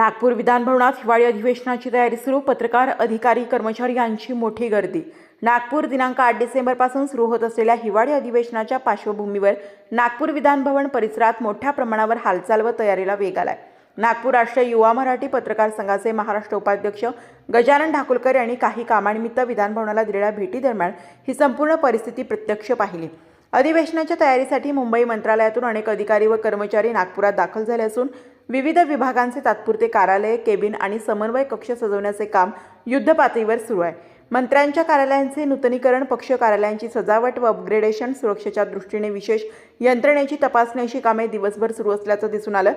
नागपूर विधानभवनात हिवाळी अधिवेशनाची तयारी सुरू. पत्रकार, अधिकारी, कर्मचारी यांची मोठी गर्दी. नागपूर दिनांक 8 डिसेंबरपासून सुरू होत असलेल्या हिवाळी अधिवेशनाच्या पार्श्वभूमीवर नागपूर विधानभवन परिसरात मोठ्या प्रमाणावर हालचाल व तयारीला वेग आलाय. नागपूर राष्ट्रीय युवा मराठी पत्रकार संघाचे महाराष्ट्र उपाध्यक्ष गजानन ढाकुलकर यांनी काही कामानिमित्त विधानभवनाला दिलेल्या भेटीदरम्यान ही संपूर्ण परिस्थिती प्रत्यक्ष पाहिली. अधिवेशनाच्या तयारीसाठी मुंबई मंत्रालयातून अनेक अधिकारी व कर्मचारी नागपुरात दाखल झाले असून विविध विभागांचे तात्पुरते कार्यालय, केबिन आणि समन्वय कक्ष सजवण्याचे काम युद्धपातळीवर सुरू आहे. मंत्र्यांच्या कार्यालयांचे नूतनीकरण, पक्ष कार्यालयांची सजावट व अपग्रेडेशन, सुरक्षेच्या दृष्टीने विशेष यंत्रणेची तपासणी अशी कामे दिवसभर सुरू असल्याचं दिसून आलं.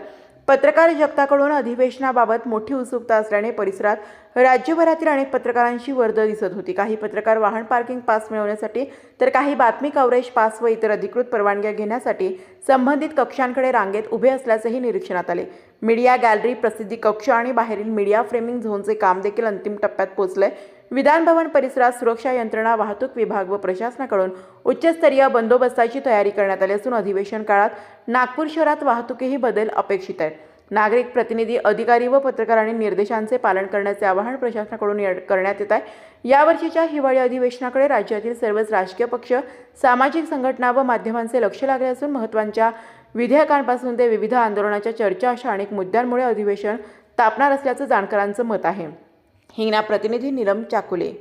पत्रकार जगताकडून अधिवेशनाबाबत मोठी उत्सुकता असल्याने परिसरात राज्यभरातील अनेक पत्रकारांची वर्दळ दिसत होती. काही पत्रकार वाहन पार्किंग पास मिळवण्यासाठी तर काही बातमी कव्हरेज पास व इतर अधिकृत परवानग्या घेण्यासाठी संबंधित कक्षांकडे रांगेत उभे असल्याचेही निरीक्षणात आले. मीडिया गॅलरी, प्रसिद्धी कक्ष आणि बाहेरील मीडिया फ्रेमिंग झोनचे काम देखील अंतिम टप्प्यात पोहोचले. विधानभवन परिसरात सुरक्षा यंत्रणा, वाहतूक विभाग व प्रशासनाकडून उच्चस्तरीय बंदोबस्ताची तयारी करण्यात आली असून अधिवेशन काळात नागपूर शहरात वाहतुकीही बदल अपेक्षित आहे. नागरिक प्रतिनिधी, अधिकारी व पत्रकारांनी निर्देशांचे पालन करण्याचे आवाहन प्रशासनाकडून करण्यात येत आहे. यावर्षीच्या हिवाळी अधिवेशनाकडे राज्यातील सर्वच राजकीय पक्ष, सामाजिक संघटना व माध्यमांचे लक्ष लागले असून महत्त्वाच्या विधेयकांपासून ते विविध आंदोलनाच्या चर्चा अशा अनेक मुद्द्यांमुळे अधिवेशन तापणार असल्याचं जाणकारांचं मत आहे. हिंगणा प्रतिनिधी नीलम चाकुले.